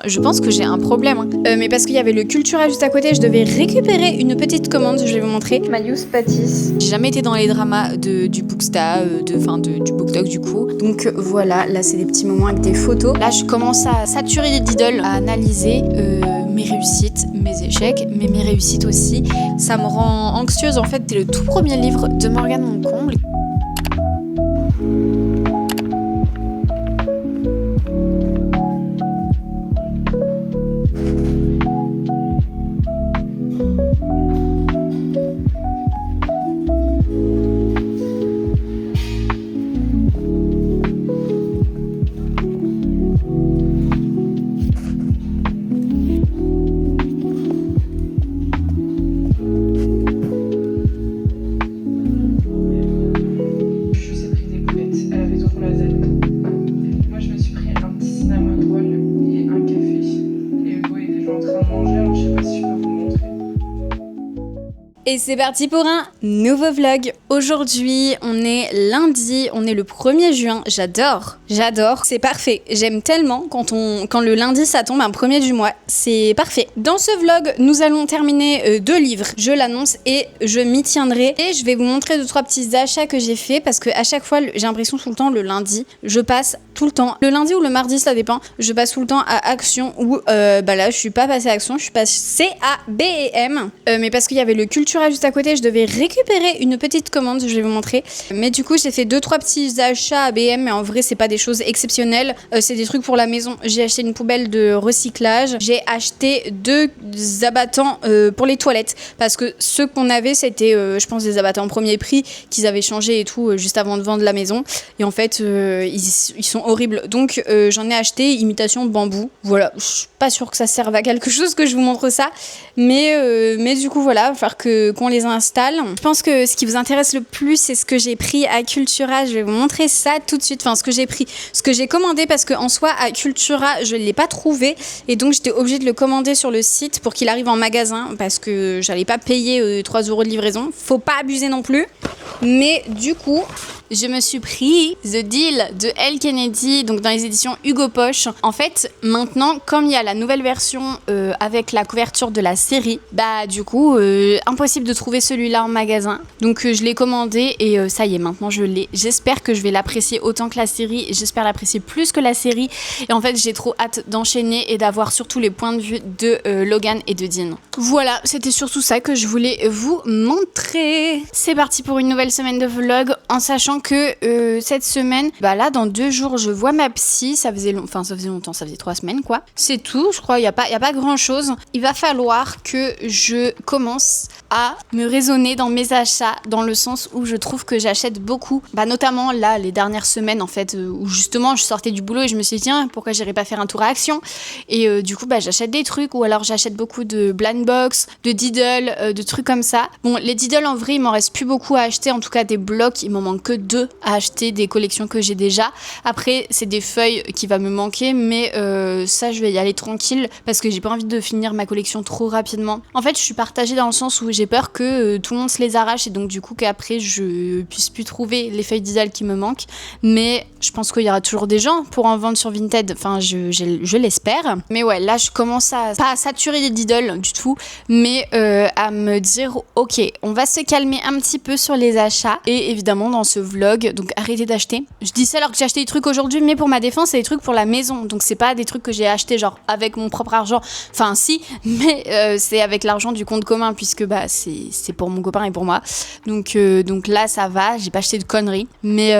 Je pense que j'ai un problème, mais parce qu'il y avait le Cultura juste à côté, je devais récupérer une petite commande, je vais vous montrer. Mayous pâtisse. J'ai jamais été dans les dramas du Booksta, du BookTok du coup. Donc voilà, là c'est des petits moments avec des photos. Là je commence à saturer les Diddle, à analyser mes réussites, mes échecs, mais mes réussites aussi. Ça me rend anxieuse en fait, c'est le tout premier livre de Morgane Moncomble. Et c'est parti pour un nouveau vlog. Aujourd'hui, on est lundi, on est le 1er juin. J'adore, c'est parfait. J'aime tellement quand le lundi ça tombe un 1er du mois. C'est parfait. Dans ce vlog, nous allons terminer 2 livres. Je l'annonce et je m'y tiendrai. Et je vais vous montrer 2-3 petits achats que j'ai fait parce que à chaque fois, j'ai l'impression tout le temps le lundi, je passe tout le temps. Le lundi ou le mardi, ça dépend. Je passe tout le temps à Action ou là, je suis pas passée à Action, je suis passée à B&M. Mais parce qu'il y avait le Cultura juste à côté, je devais récupérer une petite commande, je vais vous montrer. Mais du coup, j'ai fait 2-3 petits achats à B&M, mais en vrai, c'est pas des choses exceptionnelles. C'est des trucs pour la maison. J'ai acheté une poubelle de recyclage. J'ai acheté 2 abattants pour les toilettes. Parce que ceux qu'on avait, c'était, je pense, des abattants premier prix qu'ils avaient changé et tout juste avant de vendre la maison. Et en fait, ils sont horribles. Donc, j'en ai acheté imitation bambou. Voilà, je suis pas sûre que ça serve à quelque chose que je vous montre ça. Mais du coup, voilà, il va falloir qu'on les installe. Je pense que ce qui vous intéresse le plus, c'est ce que j'ai pris à Cultura. Je vais vous montrer ça tout de suite. Enfin, ce que j'ai pris, ce que j'ai commandé, parce qu'en soi, à Cultura, je ne l'ai pas trouvé. Et donc, j'étais obligée de le commander sur le site pour qu'il arrive en magasin, parce que j'allais pas payer 3 € de livraison. Faut pas abuser non plus. Mais du coup, je me suis pris The Deal de Elle Kennedy, donc dans les éditions Hugo Poche. En fait, maintenant, comme il y a la nouvelle version avec la couverture de la série, bah du coup, impossible de trouver celui-là en magasin. Donc je l'ai commandé et ça y est, maintenant je l'ai. J'espère que je vais l'apprécier autant que la série. J'espère l'apprécier plus que la série. Et en fait, j'ai trop hâte d'enchaîner et d'avoir surtout les points de vue de Logan et de Dean. Voilà, c'était surtout ça que je voulais vous montrer. C'est parti pour une nouvelle semaine de vlog, en sachant que cette semaine, bah là dans 2 jours je vois ma psy, ça faisait longtemps, ça faisait 3 semaines quoi. C'est tout, je crois, il y a pas grand chose. Il va falloir que je commence à me raisonner dans mes achats, dans le sens où je trouve que j'achète beaucoup, bah notamment là les dernières semaines en fait, où justement je sortais du boulot et je me suis dit tiens, pourquoi j'irais pas faire un tour à Action, et du coup bah j'achète des trucs, ou alors j'achète beaucoup de blind box, de Diddle, de trucs comme ça. Bon, les Diddle en vrai il m'en reste plus beaucoup à acheter, en tout cas des blocs, il m'en manque que 2 à acheter, des collections que j'ai déjà. Après c'est des feuilles qui va me manquer, mais ça je vais y aller tranquille parce que j'ai pas envie de finir ma collection trop rapidement. En fait je suis partagée dans le sens où j'ai peur que tout le monde se les arrache et donc du coup qu'après je puisse plus trouver les feuilles Diddle qui me manquent, mais je pense qu'il y aura toujours des gens pour en vendre sur Vinted, enfin je l'espère. Mais ouais, là je commence à pas à saturer les Diddle du tout, mais à me dire ok, on va se calmer un petit peu sur les achats. Et évidemment dans ce vlog, donc arrêtez d'acheter. Je dis ça alors que j'ai acheté des trucs aujourd'hui, mais pour ma défense c'est des trucs pour la maison, donc c'est pas des trucs que j'ai acheté genre avec mon propre argent, enfin si, mais c'est avec l'argent du compte commun, puisque bah c'est pour mon copain et pour moi, donc là ça va, j'ai pas acheté de conneries, mais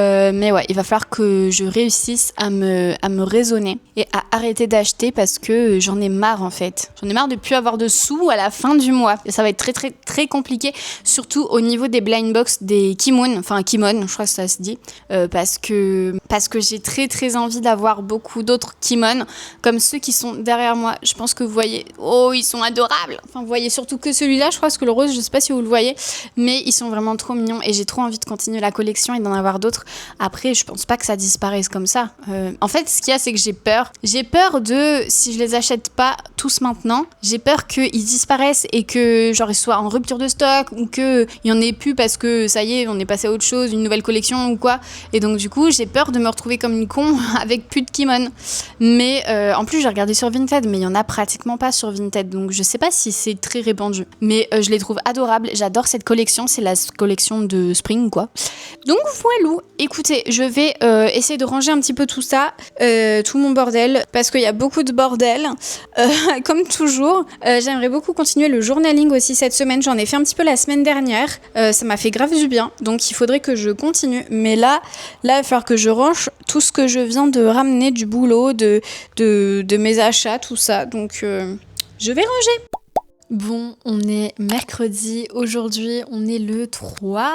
ouais, il va falloir que je réussisse à me raisonner et à arrêter d'acheter, parce que j'en ai marre en fait, j'en ai marre de plus avoir de sous à la fin du mois, et ça va être très très très compliqué, surtout au niveau des blind box, des Kimon, je crois que ça se dit, parce que j'ai très très envie d'avoir beaucoup d'autres Kimon, comme ceux qui sont derrière moi. Je pense que vous voyez, oh ils sont adorables, enfin vous voyez surtout que celui-là, je crois, parce que le rose je sais pas si vous le voyez, mais ils sont vraiment trop mignons et j'ai trop envie de continuer la collection et d'en avoir d'autres. Après je pense pas que ça disparaisse comme ça. En fait ce qu'il y a, c'est que j'ai peur de, si je les achète pas tous maintenant, j'ai peur qu'ils disparaissent et que genre ils soient en rupture de stock, ou qu'il y en ait plus parce que ça y est on est passé à autre chose, une nouvelle collection collection ou quoi. Et donc du coup, j'ai peur de me retrouver comme une con avec plus de kimono. Mais en plus, j'ai regardé sur Vinted, mais il y en a pratiquement pas sur Vinted. Donc je sais pas si c'est très répandu. Mais je les trouve adorables. J'adore cette collection. C'est la collection de Spring, quoi. Donc voilà. Écoutez, je vais essayer de ranger un petit peu tout ça, tout mon bordel, parce qu'il y a beaucoup de bordel. Comme toujours, j'aimerais beaucoup continuer le journaling aussi cette semaine. J'en ai fait un petit peu la semaine dernière. Ça m'a fait grave du bien. Donc il faudrait que je continue. Mais là, il va falloir que je range tout ce que je viens de ramener du boulot, de mes achats, tout ça. Donc je vais ranger. Bon, on est mercredi, aujourd'hui on est le 3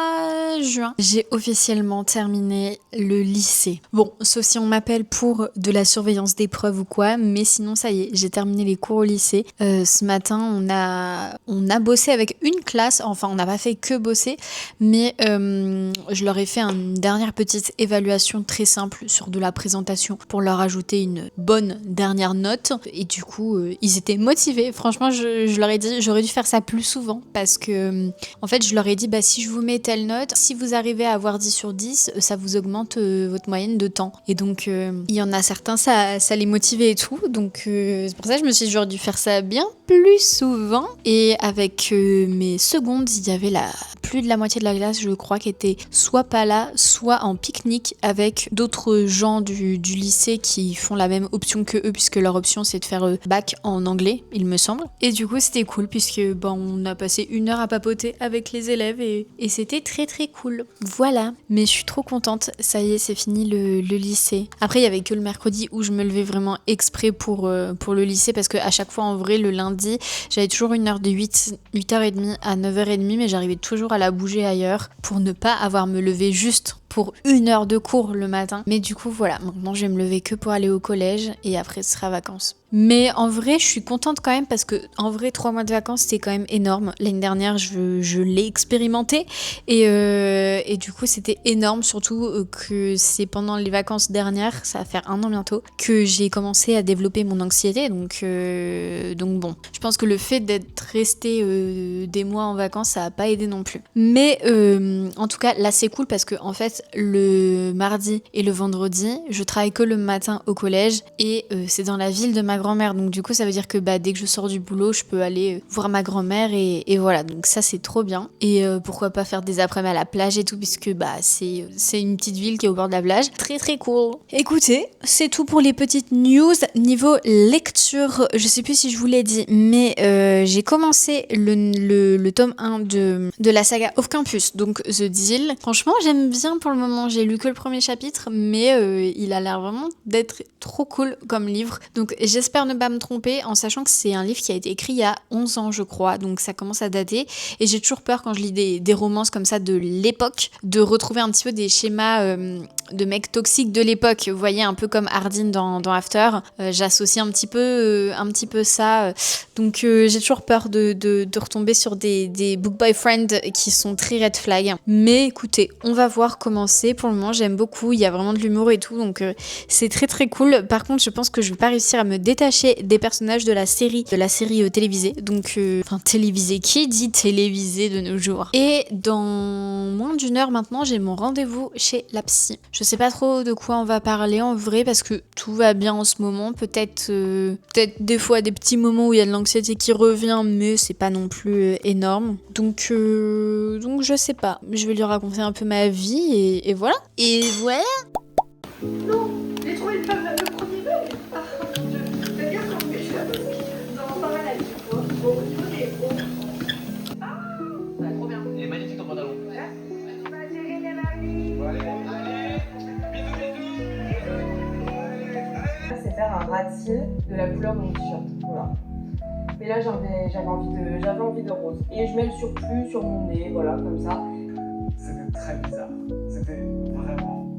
juin. J'ai officiellement terminé le lycée. Bon, sauf si on m'appelle pour de la surveillance d'épreuves ou quoi, mais sinon ça y est, j'ai terminé les cours au lycée. Ce matin, on a bossé avec une classe, enfin on n'a pas fait que bosser, mais je leur ai fait une dernière petite évaluation très simple sur de la présentation pour leur ajouter une bonne dernière note. Et du coup, ils étaient motivés. Franchement, je leur ai dit, j'aurais dû faire ça plus souvent parce que en fait je leur ai dit si je vous mets telle note, si vous arrivez à avoir 10 sur 10, ça vous augmente votre moyenne de temps. Et donc il y en a certains, ça les motivait et tout, donc c'est pour ça que je me suis dit j'aurais dû faire ça bien plus souvent. Et avec mes secondes, il y avait plus de la moitié de la classe, je crois, qui était soit pas là, soit en pique-nique avec d'autres gens du lycée qui font la même option que eux, puisque leur option c'est de faire bac en anglais, il me semble. Et du coup c'était cool puisque on a passé 1 heure à papoter avec les élèves et c'était très très cool. Voilà, mais je suis trop contente, ça y est, c'est fini le lycée. Après il y avait que le mercredi où je me levais vraiment exprès pour le lycée, parce que à chaque fois en vrai le lundi j'avais toujours une heure de 8h30 à 9h30, mais j'arrivais toujours à la bouger ailleurs pour ne pas avoir me lever juste pour 1 heure de cours le matin. Mais du coup voilà, maintenant je vais me lever que pour aller au collège et après ce sera vacances. Mais en vrai je suis contente quand même parce que en vrai 3 mois de vacances c'est quand même énorme. L'année dernière je l'ai expérimenté et du coup c'était énorme, surtout que c'est pendant les vacances dernières, ça va faire 1 an bientôt, que j'ai commencé à développer mon anxiété. Donc bon, je pense que le fait d'être resté des mois en vacances ça a pas aidé non plus. Mais en tout cas là c'est cool parce que en fait le mardi et le vendredi je travaille que le matin au collège et c'est dans la ville de ma grand-mère, donc du coup ça veut dire que dès que je sors du boulot je peux aller voir ma grand-mère et voilà, donc ça c'est trop bien. Et pourquoi pas faire des après-midi à la plage et tout, puisque c'est une petite ville qui est au bord de la plage, très très cool. Écoutez, c'est tout pour les petites news. Niveau lecture, je sais plus si je vous l'ai dit, mais j'ai commencé le tome 1 de la saga Off Campus, donc The Deal. Franchement j'aime bien pour le moment, j'ai lu que le premier chapitre, mais il a l'air vraiment d'être trop cool comme livre, donc j'espère ne pas me tromper en sachant que c'est un livre qui a été écrit il y a 11 ans je crois, donc ça commence à dater et j'ai toujours peur quand je lis des romances comme ça de l'époque de retrouver un petit peu des schémas de mecs toxiques de l'époque, vous voyez, un peu comme Hardin dans After. J'associe un petit peu ça, donc j'ai toujours peur de retomber sur des book boyfriends qui sont très red flag. Mais écoutez, on va voir comment c'est. Pour le moment j'aime beaucoup, il y a vraiment de l'humour et tout, donc c'est très très cool. Par contre je pense que je vais pas réussir à me détacher des personnages de la série télévisée, donc télévisée, qui dit télévisée de nos jours. Et dans moins d'1 heure maintenant j'ai mon rendez-vous chez la psy. Je sais pas trop de quoi on va parler en vrai parce que tout va bien en ce moment, peut-être des fois des petits moments où il y a de l'anxiété qui revient, mais c'est pas non plus énorme, donc je sais pas, je vais lui raconter un peu ma vie et voilà. Non, j'ai trouvé le premier bug. Ah mon dieu, fais gaffe quand je suis là parce que dans mon parallèle, tu vois. Bon, au niveau des hauts. Ah, ça va trop bien. Il est magnifique ton pantalon. Merci, ma chérie, les mamies. Allez, bisous. C'est faire un ratil de la couleur de mon t-shirt. Voilà. Mais là, j'avais envie de rose. Et je mets le surplus sur mon nez, voilà, comme ça. C'était très bizarre. C'était vraiment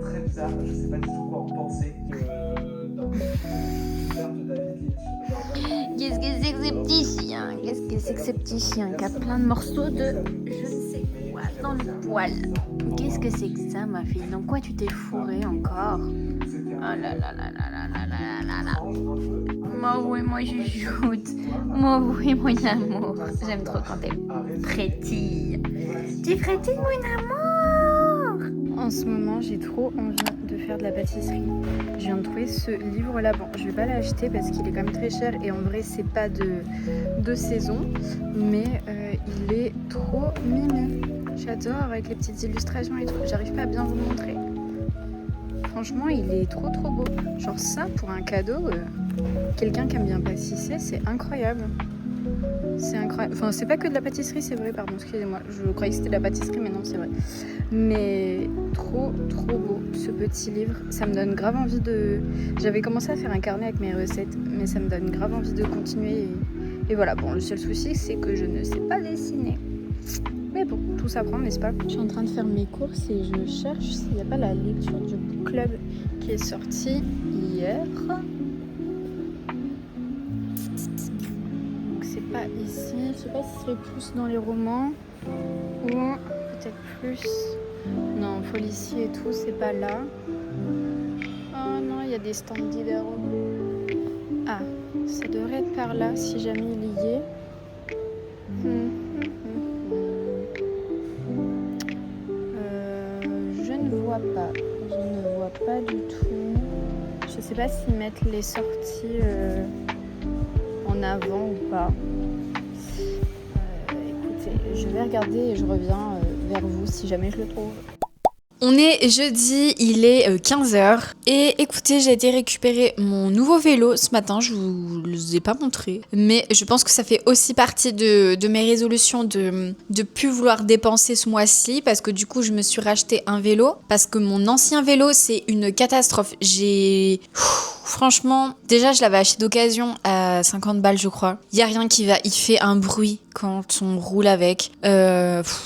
très bizarre. Je sais pas du tout quoi en penser. Qu'est-ce que c'est que ce petit chien? Qu'est-ce que c'est que ce petit chien qui a plein de morceaux de je ne sais quoi dans le poil? Qu'est-ce que c'est que ça, ma fille? Dans quoi tu t'es fourrée encore? Oh là là là là là là là là là. Oui, moi je joute. Oui, mon amour. J'aime trop quand t'es frétille. Tu frétilles, mon amour? En ce moment, j'ai trop envie de faire de la pâtisserie. Je viens de trouver ce livre-là. Bon, je vais pas l'acheter parce qu'il est quand même très cher et en vrai, c'est pas de saison. Mais il est trop mimi. J'adore avec les petites illustrations et tout. J'arrive pas à bien vous le montrer. Franchement, il est trop beau. Genre ça, pour un cadeau, quelqu'un qui aime bien pâtisser, c'est incroyable. C'est incroyable. Enfin, c'est pas que de la pâtisserie, c'est vrai, pardon, excusez-moi. Je croyais que c'était de la pâtisserie, mais non, c'est vrai. Mais trop beau, ce petit livre. Ça me donne grave envie de... J'avais commencé à faire un carnet avec mes recettes, mais ça me donne grave envie de continuer. Et voilà, bon, le seul souci, c'est que je ne sais pas dessiner. Mais bon, tout s'apprend, n'est-ce pas? Je suis en train de faire mes courses et je cherche s'il n'y a pas la lecture du book club qui est sortie hier. C'est pas ici, je sais pas si ce serait plus dans les romans ou peut-être plus... Non, policier et tout, c'est pas là. Oh non, il y a des stands Diderot. Ah, ça devrait être par là si jamais il y est. Je ne vois pas du tout. Je sais pas s'ils mettent les sorties en avant ou pas. Écoutez, je vais regarder et je reviens vers vous si jamais je le trouve. On est jeudi, il est 15h et écoutez, j'ai été récupérer mon nouveau vélo ce matin, je vous le ai pas montré, mais je pense que ça fait aussi partie de mes résolutions de plus vouloir dépenser ce mois-ci parce que du coup je me suis racheté un vélo parce que mon ancien vélo c'est une catastrophe. Franchement, déjà je l'avais acheté d'occasion à 50 balles je crois. Il y a rien qui va, il fait un bruit quand on roule avec.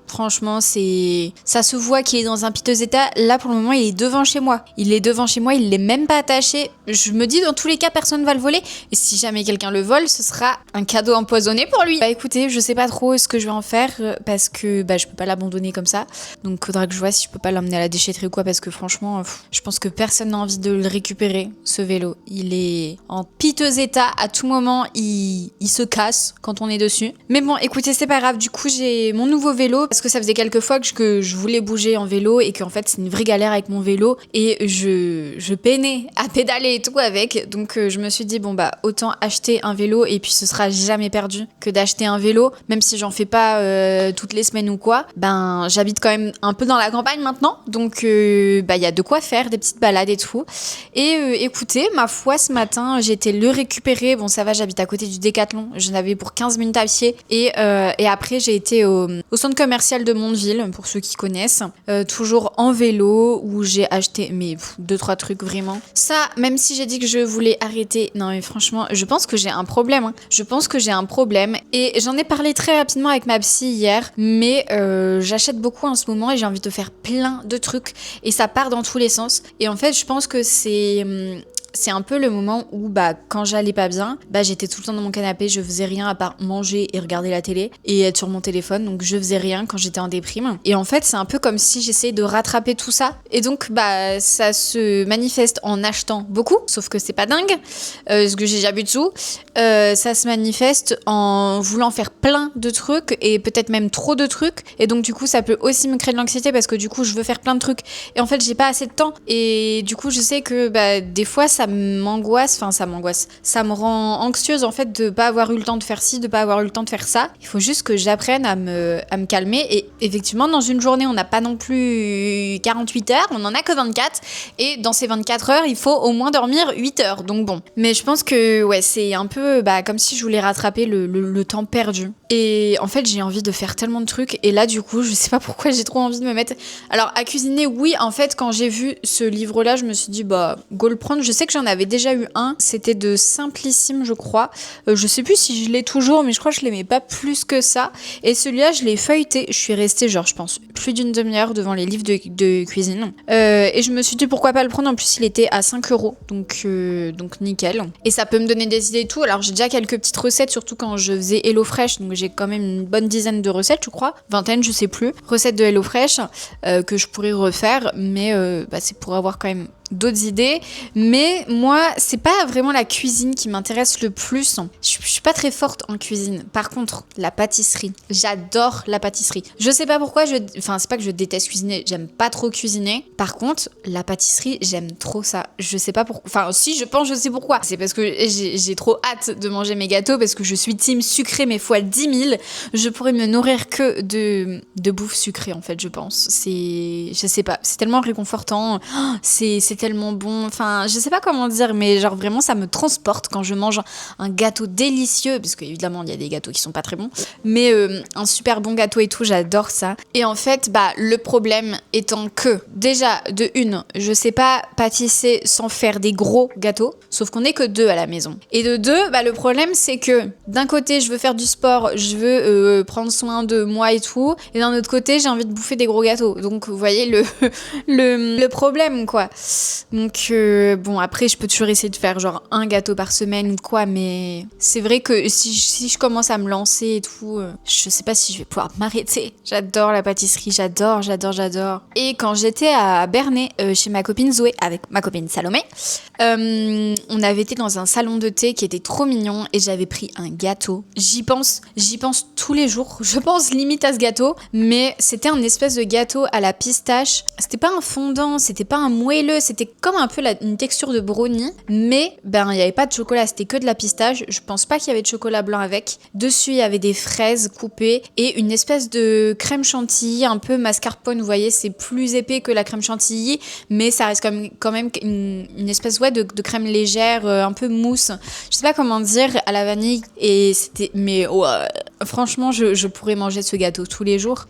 Franchement, ça se voit qu'il est dans un piteux état. Là pour le moment, il est devant chez moi. Il l'est même pas attaché. Je me dis dans tous les cas personne va le voler et si jamais quelqu'un le vole, ce sera un cadeau empoisonné pour lui. Bah écoutez, je sais pas trop ce que je vais en faire parce que je peux pas l'abandonner comme ça. Donc faudra que je vois si je peux pas l'emmener à la déchetterie ou quoi parce que franchement, je pense que personne n'a envie de le récupérer ce vélo. Il est en piteux état, à tout moment il se casse quand on est dessus. Mais bon, écoutez, c'est pas grave, du coup j'ai mon nouveau vélo parce que ça faisait quelques fois que je voulais bouger en vélo et qu'en fait c'est une vraie galère avec mon vélo et je peinais à pédaler et tout avec. Donc je me suis dit bon bah autant acheter un vélo et puis ce sera jamais perdu que d'acheter un vélo, même si j'en fais pas toutes les semaines ou quoi. Ben j'habite quand même un peu dans la campagne maintenant, donc y a de quoi faire des petites balades et tout. Et écoutez, ma foi, ce matin, j'ai été le récupérer. Bon, ça va, j'habite à côté du Décathlon. J'en avais pour 15 minutes à pied. Et après, j'ai été au centre commercial de Mondeville, pour ceux qui connaissent. Toujours en vélo, où j'ai acheté 2-3 trucs, vraiment. Ça, même si j'ai dit que je voulais arrêter, non mais franchement, je pense que j'ai un problème. Je pense que j'ai un problème. Et j'en ai parlé très rapidement avec ma psy hier. Mais j'achète beaucoup en ce moment et j'ai envie de faire plein de trucs. Et ça part dans tous les sens. Et en fait, je pense que c'est un peu le moment où quand j'allais pas bien, j'étais tout le temps dans mon canapé, je faisais rien à part manger et regarder la télé et être sur mon téléphone, donc je faisais rien quand j'étais en déprime. Et en fait, c'est un peu comme si j'essayais de rattraper tout ça. Et donc ça se manifeste en achetant beaucoup, sauf que c'est pas dingue, parce que j'ai déjà bu de sous. Ça se manifeste en voulant faire plein de trucs et peut-être même trop de trucs. Et donc du coup, ça peut aussi me créer de l'anxiété parce que du coup, je veux faire plein de trucs et en fait, j'ai pas assez de temps. Et du coup, je sais que des fois, ça me rend anxieuse en fait de pas avoir eu le temps de faire ci, de pas avoir eu le temps de faire ça. Il faut juste que j'apprenne à me calmer et effectivement dans une journée on n'a pas non plus 48 heures, on en a que 24 et dans ces 24 heures il faut au moins dormir 8 heures, donc bon. Mais je pense que ouais, c'est un peu comme si je voulais rattraper le temps perdu. Et en fait j'ai envie de faire tellement de trucs et là du coup je sais pas pourquoi j'ai trop envie de me mettre... Alors à cuisiner, oui, en fait quand j'ai vu ce livre là je me suis dit go le prendre. Je sais que j'en avais déjà eu un, c'était de Simplissime je crois, je sais plus si je l'ai toujours mais je crois que je l'aimais pas plus que ça et celui-là je l'ai feuilleté, je suis restée je pense plus d'une demi-heure devant les livres de cuisine et je me suis dit pourquoi pas le prendre, en plus il était à 5€, donc nickel et ça peut me donner des idées et tout. Alors j'ai déjà quelques petites recettes, surtout quand je faisais HelloFresh, donc j'ai quand même une bonne dizaine de recettes je crois, vingtaine je sais plus, recettes de HelloFresh que je pourrais refaire, mais c'est pour avoir quand même d'autres idées. Mais moi, c'est pas vraiment la cuisine qui m'intéresse le plus. Je suis pas très forte en cuisine. Par contre, la pâtisserie. J'adore la pâtisserie. Je sais pas pourquoi, enfin, c'est pas que je déteste cuisiner, j'aime pas trop cuisiner. Par contre, la pâtisserie, j'aime trop ça. Je sais pas pourquoi. Enfin, si, je sais pourquoi. C'est parce que j'ai trop hâte de manger mes gâteaux, parce que je suis team sucré, mais fois 10 000. Je pourrais me nourrir que de bouffe sucrée, en fait, je pense. Je sais pas, c'est tellement réconfortant. C'est tellement bon. Enfin, je sais pas comment dire, mais genre vraiment, ça me transporte quand je mange un gâteau délicieux, parce qu'évidemment, il y a des gâteaux qui sont pas très bons, mais un super bon gâteau et tout, j'adore ça. Et en fait, le problème étant que, déjà, de une, je sais pas pâtisser sans faire des gros gâteaux, sauf qu'on est que 2 à la maison. Et de 2, le problème, c'est que d'un côté, je veux faire du sport, je veux prendre soin de moi et tout, et d'un autre côté, j'ai envie de bouffer des gros gâteaux. Donc, vous voyez le problème, quoi. Donc, bon, après, je peux toujours essayer de faire genre un gâteau par semaine ou quoi, mais c'est vrai que si je commence à me lancer et tout, je sais pas si je vais pouvoir m'arrêter. J'adore la pâtisserie, j'adore. Et quand j'étais à Bernay, chez ma copine Zoé, avec ma copine Salomé, on avait été dans un salon de thé qui était trop mignon et j'avais pris un gâteau. J'y pense tous les jours. Je pense limite à ce gâteau, mais c'était un espèce de gâteau à la pistache. C'était pas un fondant, c'était pas un moelleux, c'était comme un peu une texture de brownie, mais il y avait pas de chocolat, c'était que de la pistache. Je pense pas qu'il y avait de chocolat blanc avec. Dessus, il y avait des fraises coupées et une espèce de crème chantilly, un peu mascarpone, vous voyez, c'est plus épais que la crème chantilly, mais ça reste quand même une espèce de crème légère, un peu mousse. Je sais pas comment dire, à la vanille. Et c'était... Mais franchement, je pourrais manger ce gâteau tous les jours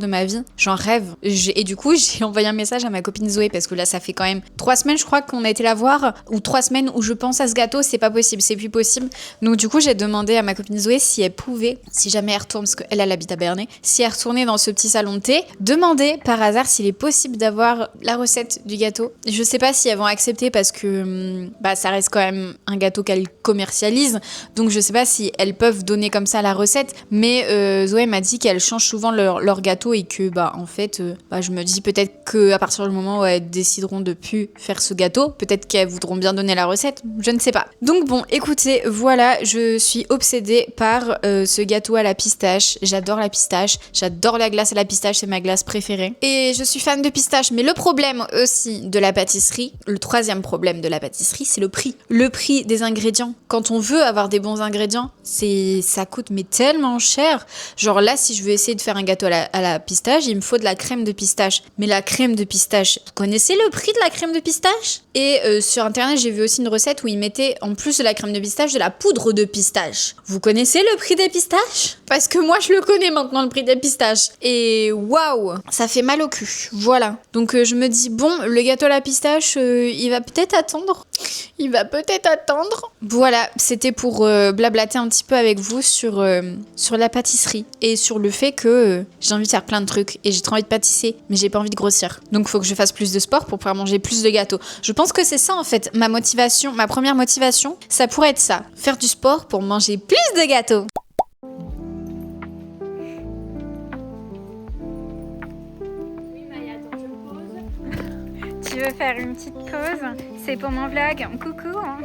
de ma vie. J'en rêve. Et du coup, j'ai envoyé un message à ma copine Zoé, parce que là, ça fait quand même 3 semaines, je crois, qu'on a été la voir, ou 3 semaines où je pense à ce gâteau, c'est pas possible, c'est plus possible. Donc du coup, j'ai demandé à ma copine Zoé si elle pouvait, si jamais elle retourne, parce qu'elle habite à Bernay, si elle retournait dans ce petit salon de thé, demander par hasard s'il est possible d'avoir la recette du gâteau. Je sais pas si elles vont accepter, parce que ça reste quand même un gâteau qu'elles commercialisent, donc je sais pas si elles peuvent donner comme ça la recette, mais Zoé m'a dit qu'elles changent souvent leur gâteau et que en fait je me dis peut-être qu'à partir du moment où elles décideront de plus faire ce gâteau, peut-être qu'elles voudront bien donner la recette, je ne sais pas. Donc bon, écoutez, voilà, je suis obsédée par ce gâteau à la pistache. J'adore la pistache, j'adore la glace à la pistache, c'est ma glace préférée. Et je suis fan de pistache, mais le problème aussi de la pâtisserie, le 3e problème de la pâtisserie, c'est le prix. Le prix des ingrédients. Quand on veut avoir des bons ingrédients, ça coûte mais tellement cher. Genre là, si je veux essayer de faire un gâteau à la pistache, il me faut de la crème de pistache. Mais la crème de pistache, vous connaissez le prix de la crème de pistache ? Et sur internet, j'ai vu aussi une recette où ils mettaient en plus de la crème de pistache, de la poudre de pistache. Vous connaissez le prix des pistaches ? Parce que moi, je le connais maintenant, le prix des pistaches. Et waouh, ça fait mal au cul. Voilà. Donc je me dis, bon, le gâteau à la pistache, il va peut-être attendre. Voilà, c'était pour blablater un petit peu avec vous sur la pâtisserie et sur le fait que j'ai envie de faire plein de trucs et j'ai trop envie de pâtisser, mais j'ai pas envie de grossir. Donc il faut que je fasse plus de sport pour pouvoir manger plus de gâteaux. Je pense que c'est ça en fait, ma première motivation, ça pourrait être ça. Faire du sport pour manger plus de gâteaux. Oui Maya, attends, je pose. Tu veux faire une petite pause? C'est pour mon vlog. Coucou hein.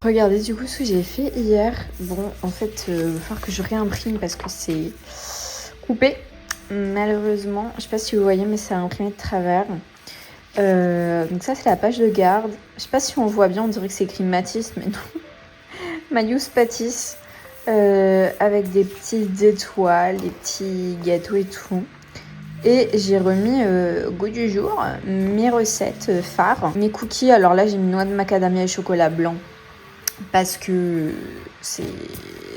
Regardez du coup ce que j'ai fait hier. Bon, en fait, il va falloir que je réimprime parce que c'est coupé. Malheureusement, je sais pas si vous voyez, mais c'est imprimé de travers. Donc ça, c'est la page de garde. Je sais pas si on voit bien, on dirait que c'est écrit Matisse, mais non. Marius Pâtisse, avec des petites étoiles, des petits gâteaux et tout. Et j'ai remis goût du jour, mes recettes phares. Mes cookies, alors là, j'ai mis noix de macadamia et chocolat blanc. Parce que c'est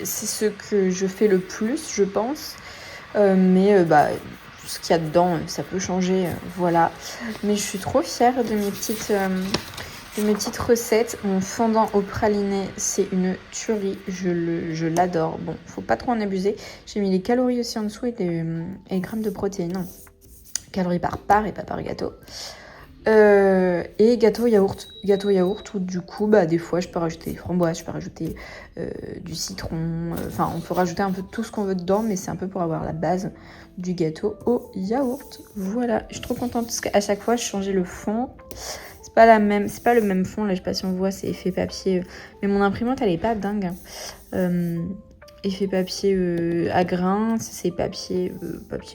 ce que je fais le plus, je pense. Mais ce qu'il y a dedans, ça peut changer, voilà. Mais je suis trop fière de mes petites recettes. Mon fondant au praliné, c'est une tuerie. Je l'adore. Bon, faut pas trop en abuser. J'ai mis les calories aussi en dessous et les grammes de protéines. Calories par part et pas par gâteau. Et gâteau yaourt. Gâteau yaourt où du coup, bah, des fois, je peux rajouter des framboises, je peux rajouter du citron. Enfin, on peut rajouter un peu tout ce qu'on veut dedans, mais c'est un peu pour avoir la base du gâteau au yaourt. Voilà, je suis trop contente parce qu'à chaque fois, je changeais le fond. C'est pas le même fond, là, je sais pas si on voit, c'est effet papier. Mais mon imprimante, elle est pas dingue. Effet papier à grains, c'est papier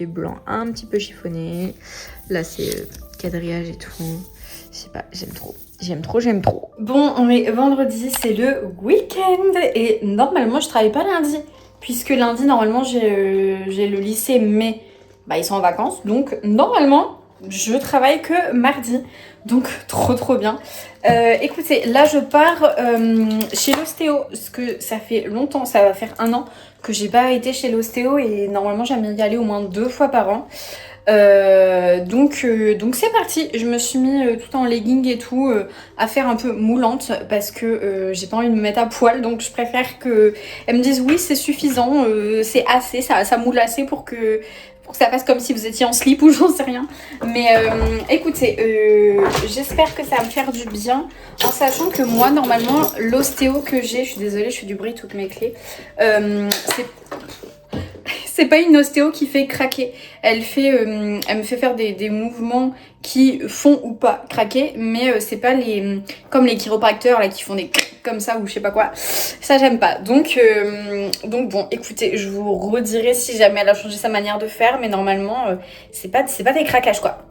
blanc un petit peu chiffonné. Là, c'est quadrillage et tout. Je sais pas, j'aime trop. Bon, on est vendredi, c'est le week-end et normalement, je travaille pas lundi. Puisque lundi, normalement, j'ai le lycée, mais bah, ils sont en vacances. Donc, normalement, je travaille que mardi. Donc, trop bien. Écoutez, là, je pars chez l'ostéo. Parce que ça fait longtemps, ça va faire 1 an que j'ai pas été chez l'ostéo. Et normalement, j'aime y aller au moins 2 fois par an. Donc c'est parti. Je me suis mis tout en legging et tout à faire un peu moulante parce que j'ai pas envie de me mettre à poil, donc je préfère qu'elles me disent oui c'est suffisant, c'est assez, ça moule assez pour que ça fasse comme si vous étiez en slip ou j'en sais rien. Mais écoutez, j'espère que ça va me faire du bien en sachant que moi normalement l'ostéo que j'ai, je suis désolée, je fais du bruit toutes mes clés, c'est pas une ostéo qui fait craquer. Elle me fait faire des mouvements qui font ou pas craquer, mais c'est pas comme les chiropracteurs là qui font des comme ça ou je sais pas quoi. Ça j'aime pas. Donc bon, écoutez, je vous redirai si jamais elle a changé sa manière de faire, mais normalement c'est pas des craquages quoi.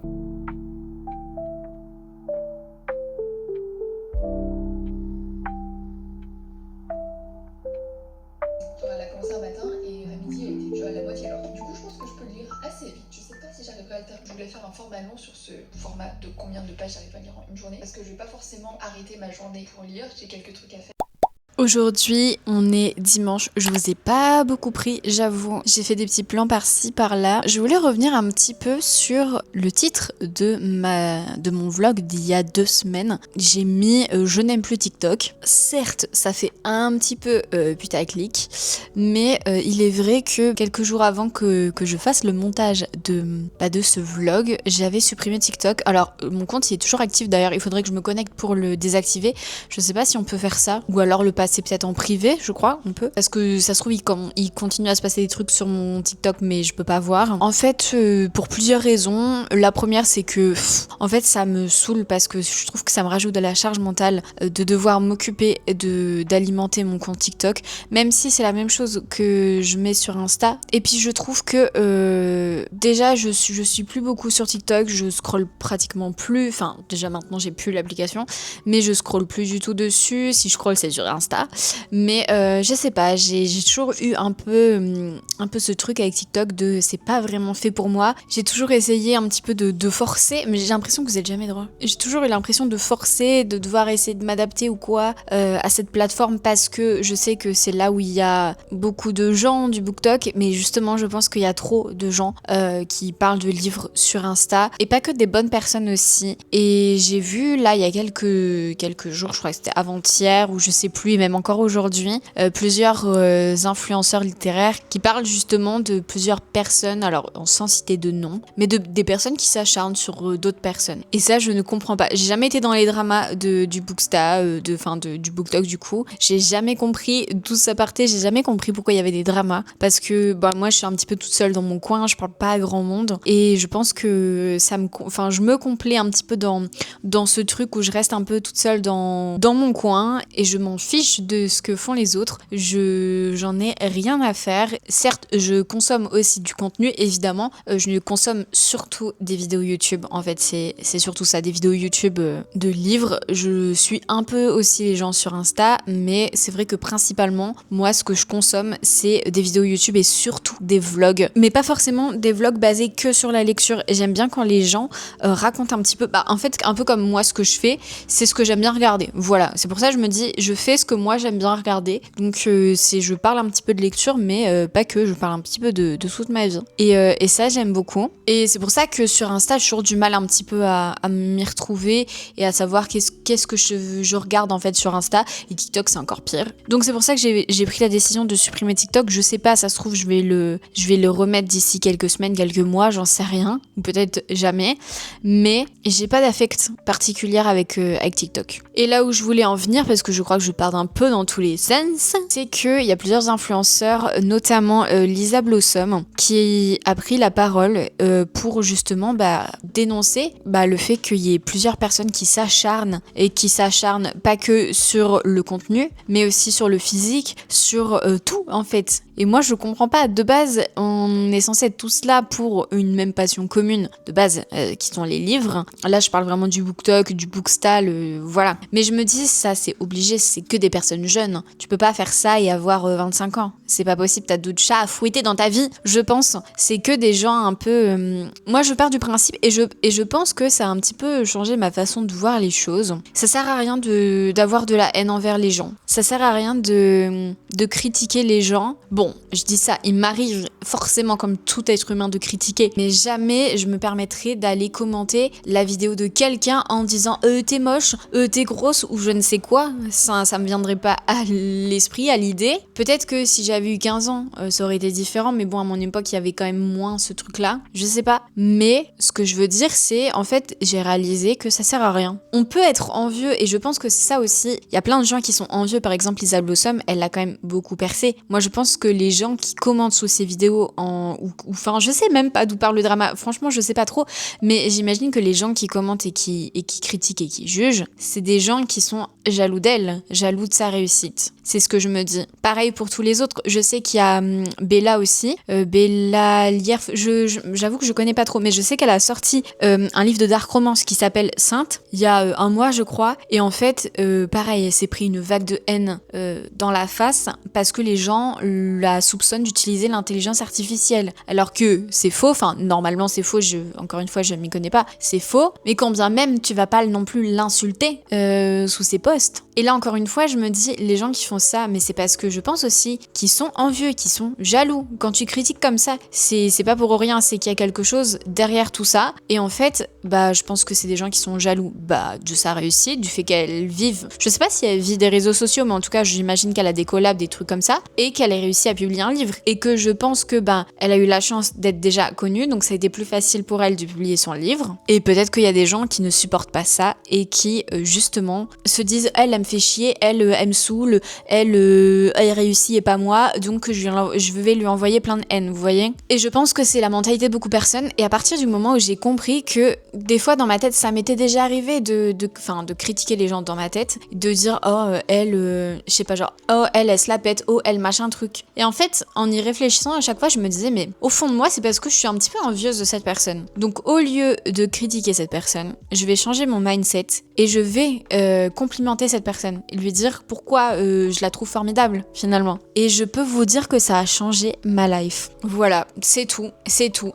Elle a commencé un matin et à midi elle était déjà à la moitié alors. Du coup je pense que je peux le lire assez vite. Je sais pas si j'arriverai à le terminer. Je voulais faire un format long sur ce format de combien de pages j'arrive à lire en une journée. Parce que je vais pas forcément arrêter ma journée pour lire. J'ai quelques trucs à faire. Aujourd'hui, on est dimanche, je vous ai pas beaucoup pris, j'avoue. J'ai fait des petits plans par-ci, par-là. Je voulais revenir un petit peu sur le titre de mon vlog d'il y a 2 semaines. J'ai mis je n'aime plus TikTok. Certes, ça fait un petit peu putaclic, mais il est vrai que quelques jours avant que je fasse le montage de ce vlog, j'avais supprimé TikTok. Alors, mon compte il est toujours actif d'ailleurs, il faudrait que je me connecte pour le désactiver. Je sais pas si on peut faire ça, ou alors le passer peut-être en privé, je crois, on peut. Parce que ça se trouve, il continue à se passer des trucs sur mon TikTok, mais je peux pas voir. En fait, pour plusieurs raisons. La première, c'est que, en fait, ça me saoule parce que je trouve que ça me rajoute de la charge mentale de devoir m'occuper d'alimenter mon compte TikTok, même si c'est la même chose que je mets sur Insta. Et puis, je trouve que, déjà, je suis plus beaucoup sur TikTok, je scrolle pratiquement plus. Enfin, déjà maintenant, j'ai plus l'application, mais je scrolle plus du tout dessus. Si je scrolle, c'est sur Insta. Mais je sais pas, j'ai toujours eu un peu ce truc avec TikTok de c'est pas vraiment fait pour moi. J'ai toujours essayé un petit peu de forcer, mais j'ai l'impression que vous êtes jamais drôle. J'ai toujours eu l'impression de forcer, de devoir essayer de m'adapter ou quoi à cette plateforme parce que je sais que c'est là où il y a beaucoup de gens du BookTok, mais justement je pense qu'il y a trop de gens qui parlent de livres sur Insta et pas que des bonnes personnes aussi. Et j'ai vu là il y a quelques jours, je crois que c'était avant-hier ou je sais plus, et même encore aujourd'hui, plusieurs influenceurs littéraires qui parlent justement de plusieurs personnes, alors sans citer de nom, mais des personnes qui s'acharnent sur d'autres personnes. Et ça, je ne comprends pas. J'ai jamais été dans les dramas du Booksta, du BookTok du coup. J'ai jamais compris d'où ça partait, j'ai jamais compris pourquoi il y avait des dramas. Parce que moi, je suis un petit peu toute seule dans mon coin, je parle pas à grand monde. Et je pense que je me complais un petit peu dans ce truc où je reste un peu toute seule dans mon coin et je m'en fiche de ce que font les autres. J'en ai rien à faire. Certes, je consomme aussi du contenu, évidemment. Je consomme surtout des vidéos YouTube. En fait, c'est surtout ça, des vidéos YouTube de livres. Je suis un peu aussi les gens sur Insta, mais c'est vrai que principalement, moi, ce que je consomme, c'est des vidéos YouTube et surtout des vlogs. Mais pas forcément des vlogs basés que sur la lecture. Et j'aime bien quand les gens racontent un petit peu... en fait, un peu comme moi, ce que je fais, c'est ce que j'aime bien regarder. Voilà, c'est pour ça que je me dis, je fais ce que moi j'aime bien regarder. Donc je parle un petit peu de lecture, mais pas que, je parle un petit peu de toute ma vie. Et ça j'aime beaucoup. Et c'est pour ça que sur Insta, j'ai toujours du mal un petit peu à m'y retrouver et à savoir qu'est-ce que je regarde en fait sur Insta. Et TikTok c'est encore pire. Donc c'est pour ça que j'ai pris la décision de supprimer TikTok. Je sais pas, ça se trouve je vais le remettre d'ici quelques semaines, quelques mois, j'en sais rien. Ou peut-être jamais. Mais j'ai pas d'affect particulier avec TikTok. Et là où je voulais en venir, parce que je crois que je pars un peu dans tous les sens, c'est qu'il y a plusieurs influenceurs, notamment Lisa Blossom, qui a pris la parole pour justement dénoncer le fait qu'il y ait plusieurs personnes qui s'acharnent, et qui s'acharnent pas que sur le contenu, mais aussi sur le physique, sur tout en fait. Et moi je comprends pas, de base on est censé être tous là pour une même passion commune, de base qui sont les livres. Là je parle vraiment du BookTok, du Bookstall, voilà. Mais je me dis ça c'est obligé, c'est que des personnes jeunes. Tu peux pas faire ça et avoir 25 ans. C'est pas possible, t'as d'autres chats à fouetter dans ta vie, je pense. C'est que des gens un peu... Moi je pars du principe et je pense que ça a un petit peu changé ma façon de voir les choses. Ça sert à rien d'avoir de la haine envers les gens. Ça sert à rien de critiquer les gens. Bon, je dis ça, il m'arrive forcément comme tout être humain de critiquer, mais jamais je me permettrai d'aller commenter la vidéo de quelqu'un en disant t'es moche, t'es grosse ou je ne sais quoi. Ça me viendrait pas à l'esprit, à l'idée. Peut-être que si j'avais eu 15 ans, ça aurait été différent, mais bon, à mon époque, il y avait quand même moins ce truc-là. Je sais pas. Mais ce que je veux dire, c'est, en fait, j'ai réalisé que ça sert à rien. On peut être envieux, et je pense que c'est ça aussi. Il y a plein de gens qui sont envieux. Par exemple, Lisa Blossom, elle a quand même beaucoup percé. Moi, je pense que les gens qui commentent sous ces vidéos enfin, je sais même pas d'où parle le drama. Franchement, je sais pas trop. Mais j'imagine que les gens qui commentent et qui critiquent et qui jugent, c'est des gens qui sont jaloux d'elle, jaloux de sa réussite. C'est ce que je me dis. Pareil pour tous les autres. Je sais qu'il y a Bella aussi. Bella Lierf, j'avoue que je connais pas trop, mais je sais qu'elle a sorti un livre de dark romance qui s'appelle Sainte, il y a un mois je crois. Et en fait, pareil, elle s'est pris une vague de haine dans la face parce que les gens la soupçonnent d'utiliser l'intelligence artificielle. Alors que c'est faux, enfin normalement c'est faux, encore une fois je m'y connais pas, c'est faux. Mais quand bien même tu vas pas non plus l'insulter sous ses posts. Et là encore une fois je me dis, les gens qui font ça, mais c'est parce que je pense aussi qu'ils sont envieux, qu'ils sont jaloux. Quand tu critiques comme ça, c'est pas pour rien, c'est qu'il y a quelque chose derrière tout ça. Et en fait, je pense que c'est des gens qui sont jaloux de sa réussite, du fait qu'elle vive. Je sais pas si elle vit des réseaux sociaux, mais en tout cas, j'imagine qu'elle a des collabs, des trucs comme ça, et qu'elle a réussi à publier un livre. Et que je pense que elle a eu la chance d'être déjà connue, donc ça a été plus facile pour elle de publier son livre. Et peut-être qu'il y a des gens qui ne supportent pas ça et qui justement se disent elle me fait chier, elle me saoule, elle réussit et pas moi, donc je vais lui envoyer plein de haine, vous voyez. Et je pense que c'est la mentalité de beaucoup de personnes. Et à partir du moment où j'ai compris que des fois dans ma tête, ça m'était déjà arrivé de critiquer les gens dans ma tête, de dire elle, je sais pas, genre elle se la pète, elle machin truc. Et en fait, en y réfléchissant à chaque fois, je me disais mais au fond de moi, c'est parce que je suis un petit peu envieuse de cette personne. Donc au lieu de critiquer cette personne, je vais changer mon mindset et je vais complimenter cette personne et lui dire pourquoi je la trouve formidable finalement. Et je peux vous dire que ça a changé ma life. Voilà, c'est tout.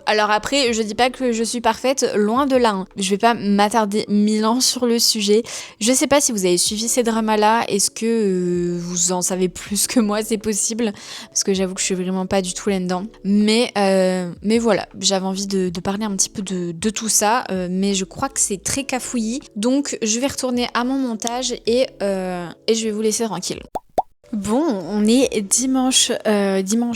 Alors après, je dis pas que je suis parfaite, loin de là. Hein. Je vais pas m'attarder 1000 ans sur le sujet. Je sais pas si vous avez suivi ces dramas-là. Est-ce que vous en savez plus que moi, c'est possible? Parce que j'avoue que je suis vraiment pas du tout là-dedans. Mais voilà, j'avais envie de parler un petit peu de tout ça. Mais je crois que c'est très cafouillis. Donc je vais retourner à mon montage et je vais vous laisser tranquille. Bon, on est dimanche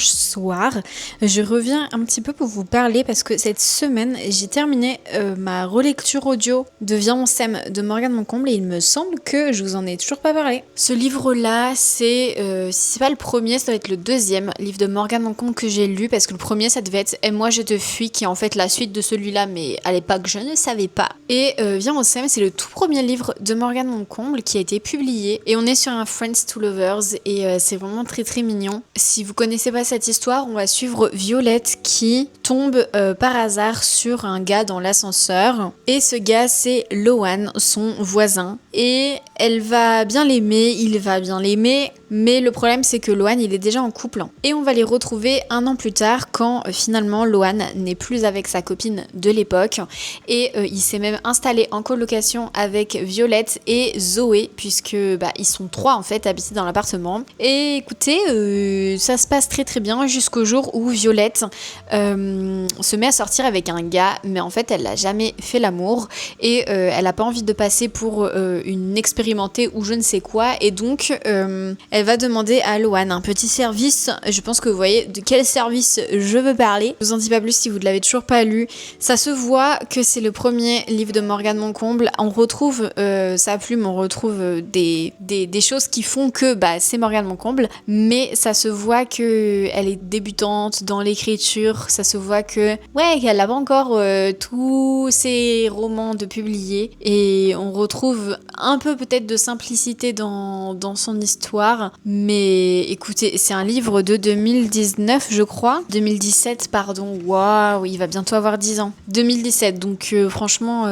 soir. Je reviens un petit peu pour vous parler parce que cette semaine, j'ai terminé ma relecture audio de Viens on s'aime de Morgane Moncomble et il me semble que je vous en ai toujours pas parlé. Ce livre-là, si c'est pas le premier, ça doit être le deuxième livre de Morgane Moncomble que j'ai lu parce que le premier, ça devait être Aime-moi, je te fuis, qui est en fait la suite de celui-là, mais à l'époque, je ne savais pas. Et Viens on s'aime, c'est le tout premier livre de Morgane Moncomble qui a été publié et on est sur un Friends to Lovers. Et c'est vraiment très très mignon. Si vous connaissez pas cette histoire, on va suivre Violette qui tombe par hasard sur un gars dans l'ascenseur. Et ce gars, c'est Loan, son voisin. Et elle va bien l'aimer, il va bien l'aimer. Mais le problème, c'est que Loan, il est déjà en couple. Et on va les retrouver un an plus tard quand finalement Loan n'est plus avec sa copine de l'époque. Et il s'est même installé en colocation avec Violette et Zoé, puisque ils sont 3 en fait habités dans l'appartement. Et écoutez, ça se passe très très bien jusqu'au jour où Violette se met à sortir avec un gars, mais en fait elle n'a jamais fait l'amour et elle n'a pas envie de passer pour une expérimentée ou je ne sais quoi. Et donc elle va demander à Loan un petit service. Je pense que vous voyez de quel service je veux parler. Je vous en dis pas plus si vous ne l'avez toujours pas lu. Ça se voit que c'est le premier livre de Morgane Moncomble. On retrouve sa plume, on retrouve des choses qui font que c'est Morgane Moncomble, mais ça se voit que elle est débutante dans l'écriture. Ça se voit que qu'elle n'a pas encore tous ses romans de publier, et on retrouve un peu peut-être de simplicité dans son histoire. Mais écoutez, c'est un livre de 2019 je crois, 2017 pardon, waouh, il va bientôt avoir 10 ans, 2017, donc franchement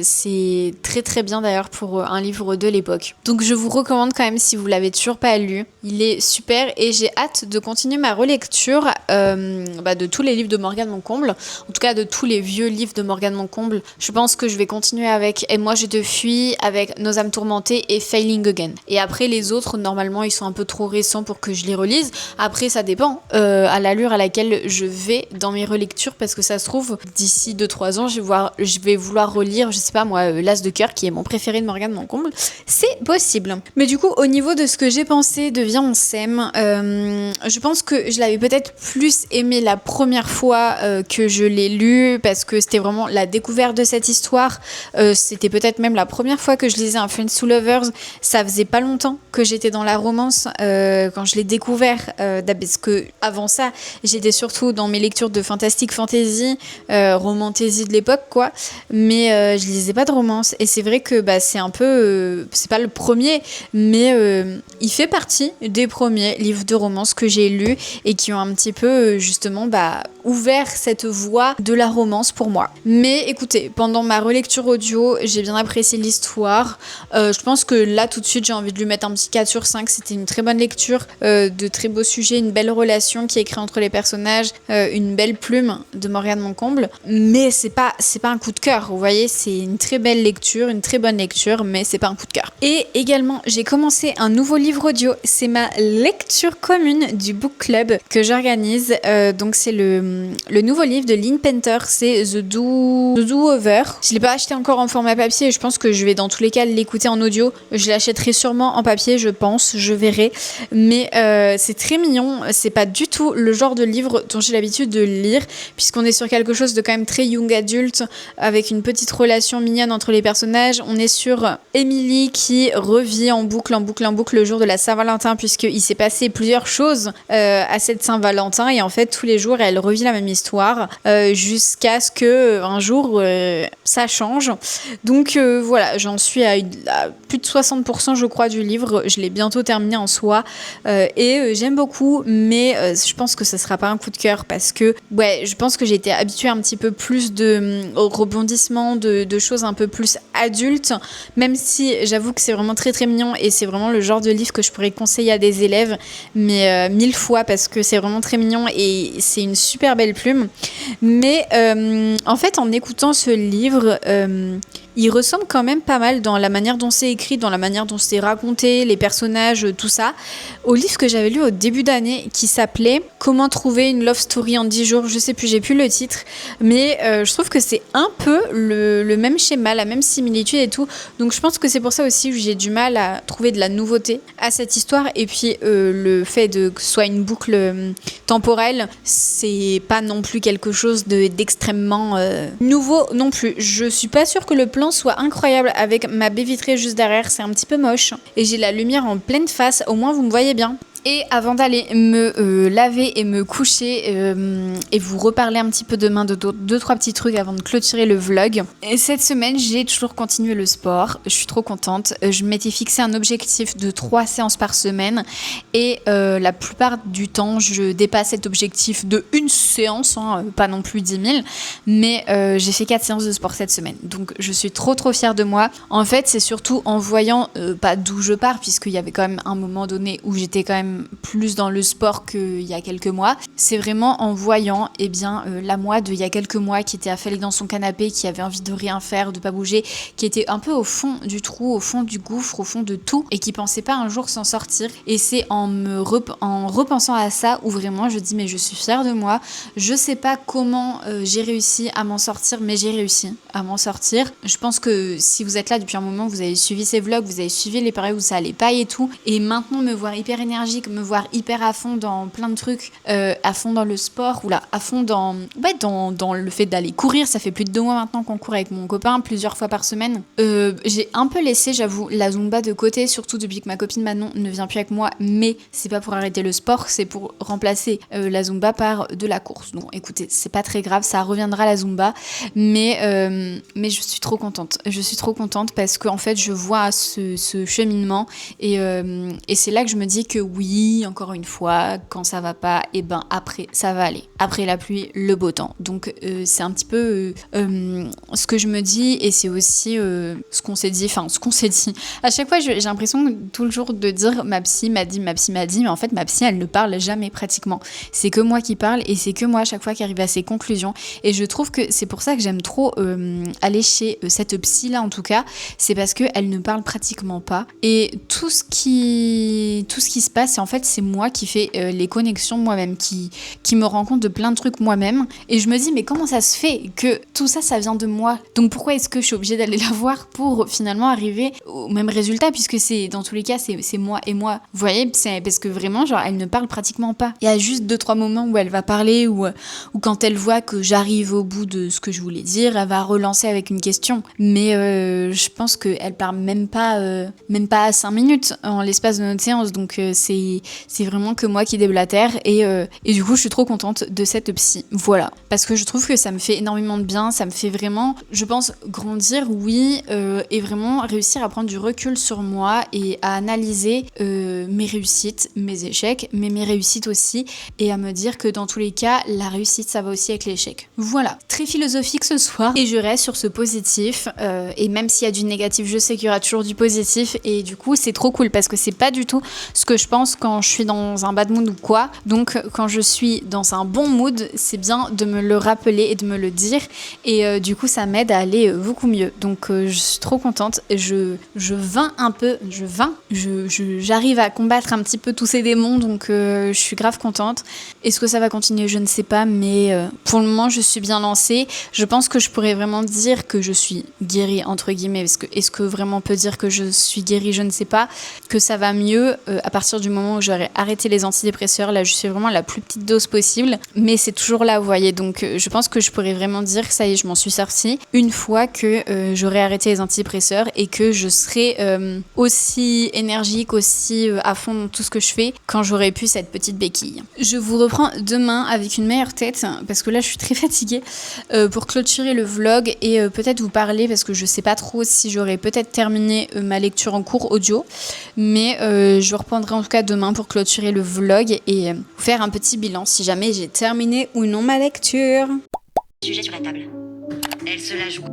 c'est très très bien d'ailleurs pour un livre de l'époque. Donc je vous recommande quand même si vous l'avez toujours pas lu, il est super et j'ai hâte de continuer ma relecture de tous les livres de Morgane Moncomble, en tout cas de tous les vieux livres de Morgane Moncomble. Je pense que je vais continuer avec Et moi je te fuis, avec Nos âmes tourmentées et Failing Again. Et après les autres, normalement ils sont un peu trop récents pour que je les relise. Après ça dépend à l'allure à laquelle je vais dans mes relectures, parce que ça se trouve d'ici 2-3 ans je vais vouloir relire, je sais pas moi, L'As de cœur qui est mon préféré de Morgane Moncomble. C'est possible. Mais du coup au niveau de ce que j'ai pensé de Viens on s'aime, je pense que je l'avais peut-être plus aimé la première fois que je l'ai lu, parce que c'était vraiment la découverte de cette histoire. C'était peut-être même la première fois que je lisais un Friends to Lovers. Ça faisait pas longtemps que j'étais dans la romance quand je l'ai découvert, parce que avant ça j'étais surtout dans mes lectures de fantastique fantasy, romantasy de l'époque quoi, mais je lisais pas de romance. Et c'est vrai que c'est un peu c'est pas le premier, mais il fait partie des premiers livres de romance que j'ai lus et qui ont un petit peu justement ouvert cette voie de la romance pour moi. Mais écoutez, pendant ma relecture audio, j'ai bien apprécié l'histoire. Je pense que là tout de suite j'ai envie de lui mettre un petit 4 sur 5. C'était une très bonne lecture, de très beaux sujets, une belle relation qui est créée entre les personnages, une belle plume de Morgane Moncomble. Mais c'est pas un coup de cœur, vous voyez, c'est une très belle lecture, une très bonne lecture, mais c'est pas un coup de cœur. Et également, j'ai commencé un nouveau livre audio. C'est ma lecture commune du book club que j'organise. Donc c'est le nouveau livre de Lynn Painter, c'est The Do-Over. Je l'ai pas acheté encore en format papier et je pense que je vais dans tous les cas l'écouter en audio. Je l'achèterai sûrement en papier, je pense, je verrai. Mais c'est très mignon, c'est pas du tout le genre de livre dont j'ai l'habitude de lire, puisqu'on est sur quelque chose de quand même très young adulte, avec une petite relation mignonne entre les personnages. On est sur Emily qui revit en boucle le jour de la Saint-Valentin, puisqu'il s'est passé plusieurs choses à cette Saint-Valentin, et en fait tous les jours elle revit la même histoire jusqu'à ce que un jour ça change. Donc voilà, j'en suis à plus de 60% je crois du livre, je l'ai bientôt terminé en soi, et j'aime beaucoup, mais je pense que ça sera pas un coup de cœur, parce que je pense que j'ai été habituée un petit peu plus de rebondissements, de choses un peu plus adultes, même si j'avoue que c'est vraiment très très mignon et c'est vraiment le genre de livre que je pourrais conseiller à des élèves, mais 1000 fois, parce que c'est vraiment très mignon et c'est une super belle plume. Mais en fait, en écoutant ce livre, il ressemble quand même pas mal dans la manière dont c'est écrit, dans la manière dont c'est raconté, les personnages, tout ça, au livre que j'avais lu au début d'année qui s'appelait Comment trouver une love story en 10 jours, je sais plus, j'ai plus le titre, mais je trouve que c'est un peu le même schéma, la même similitude et tout, donc je pense que c'est pour ça aussi que j'ai du mal à trouver de la nouveauté à cette histoire. Et puis le fait que ce soit une boucle temporelle, c'est pas non plus quelque chose d'extrêmement nouveau non plus. Je suis pas sûre que le plan soit incroyable avec ma baie vitrée juste derrière, c'est un petit peu moche et j'ai la lumière en pleine face, au moins vous me voyez bien. Et avant d'aller me laver et me coucher et vous reparler un petit peu demain de 2-3 petits trucs avant de clôturer le vlog. Et cette semaine, j'ai toujours continué le sport. Je suis trop contente. Je m'étais fixé un objectif de 3 séances par semaine et la plupart du temps, je dépasse cet objectif de une séance, pas non plus 10 000, mais j'ai fait 4 séances de sport cette semaine. Donc je suis trop fière de moi. En fait, c'est surtout en voyant, pas d'où je pars, puisqu'il y avait quand même un moment donné où j'étais quand même plus dans le sport qu'il y a quelques mois. C'est vraiment en voyant la moi d'il y a quelques mois qui était affalée dans son canapé, qui avait envie de rien faire, de pas bouger, qui était un peu au fond du trou, au fond du gouffre, au fond de tout et qui pensait pas un jour s'en sortir. Et c'est en repensant à ça où vraiment je dis mais je suis fière de moi. Je sais pas comment j'ai réussi à m'en sortir, mais j'ai réussi à m'en sortir. Je pense que si vous êtes là depuis un moment, vous avez suivi ces vlogs, vous avez suivi les périodes où ça allait pas et tout, et maintenant me voir hyper énergique, me voir hyper à fond dans plein de trucs, à fond dans le sport, ou là, à fond dans le fait d'aller courir. Ça fait plus de 2 mois maintenant qu'on court avec mon copain, plusieurs fois par semaine. J'ai un peu laissé, j'avoue, la Zumba de côté, surtout depuis que ma copine Manon ne vient plus avec moi, mais c'est pas pour arrêter le sport, c'est pour remplacer la Zumba par de la course. Donc écoutez, c'est pas très grave, ça reviendra la Zumba, mais je suis trop contente. Je suis trop contente parce qu'en fait, je vois ce cheminement et c'est là que je me dis que oui, encore une fois, quand ça va pas, et ben après ça va aller. Après la pluie, le beau temps. Donc c'est un petit peu ce que je me dis, et c'est aussi ce qu'on s'est dit. À chaque fois, j'ai l'impression tout le jour de dire ma psy m'a dit, mais en fait ma psy elle ne parle jamais pratiquement. C'est que moi qui parle, et c'est que moi à chaque fois qui arrive à ses conclusions. Et je trouve que c'est pour ça que j'aime trop aller chez cette psy là en tout cas, c'est parce que elle ne parle pratiquement pas. Et tout ce qui se passe, en fait c'est moi qui fais les connexions moi-même, qui me rend compte de plein de trucs moi-même, et je me dis mais comment ça se fait que tout ça vient de moi, donc pourquoi est-ce que je suis obligée d'aller la voir pour finalement arriver au même résultat, puisque c'est dans tous les cas c'est moi et moi, vous voyez, c'est parce que vraiment genre elle ne parle pratiquement pas. Il y a juste 2-3 moments où elle va parler, ou quand elle voit que j'arrive au bout de ce que je voulais dire, elle va relancer avec une question, mais je pense qu'elle parle même pas à 5 minutes en l'espace de notre séance, donc c'est vraiment que moi qui déblatère, et du coup je suis trop contente de cette psy, voilà, parce que je trouve que ça me fait énormément de bien, ça me fait vraiment, je pense, grandir, oui, et vraiment réussir à prendre du recul sur moi et à analyser mes réussites, mes échecs, mais mes réussites aussi, et à me dire que dans tous les cas la réussite ça va aussi avec l'échec. Voilà, très philosophique ce soir, et je reste sur ce positif, et même s'il y a du négatif, je sais qu'il y aura toujours du positif, et du coup c'est trop cool parce que c'est pas du tout ce que je pense quand je suis dans un bad mood ou quoi. Donc quand je suis dans un bon mood, c'est bien de me le rappeler et de me le dire, et du coup ça m'aide à aller beaucoup mieux. Donc je suis trop contente, j'arrive à combattre un petit peu tous ces démons, donc je suis grave contente. Est-ce que ça va continuer? Je ne sais pas, mais pour le moment je suis bien lancée. Je pense que je pourrais vraiment dire que je suis guérie entre guillemets, parce que est-ce que vraiment on peut dire que je suis guérie? Je ne sais pas. Que ça va mieux à partir du moment où j'aurai arrêté les antidépresseurs. Là je suis vraiment à la plus petite dose possible, mais c'est toujours là, vous voyez, donc je pense que je pourrais vraiment dire que ça y est, je m'en suis sortie une fois que j'aurai arrêté les antidépresseurs, et que je serai aussi énergique, aussi à fond dans tout ce que je fais quand j'aurai pu cette petite béquille. Je vous reprends demain avec une meilleure tête, parce que là je suis très fatiguée, pour clôturer le vlog et peut-être vous parler, parce que je sais pas trop si j'aurai peut-être terminé ma lecture en cours audio, mais je reprendrai en tout cas demain pour clôturer le vlog et vous faire un petit bilan si jamais j'ai terminé ou non ma lecture. Sujet sur la table. Elle se la joue.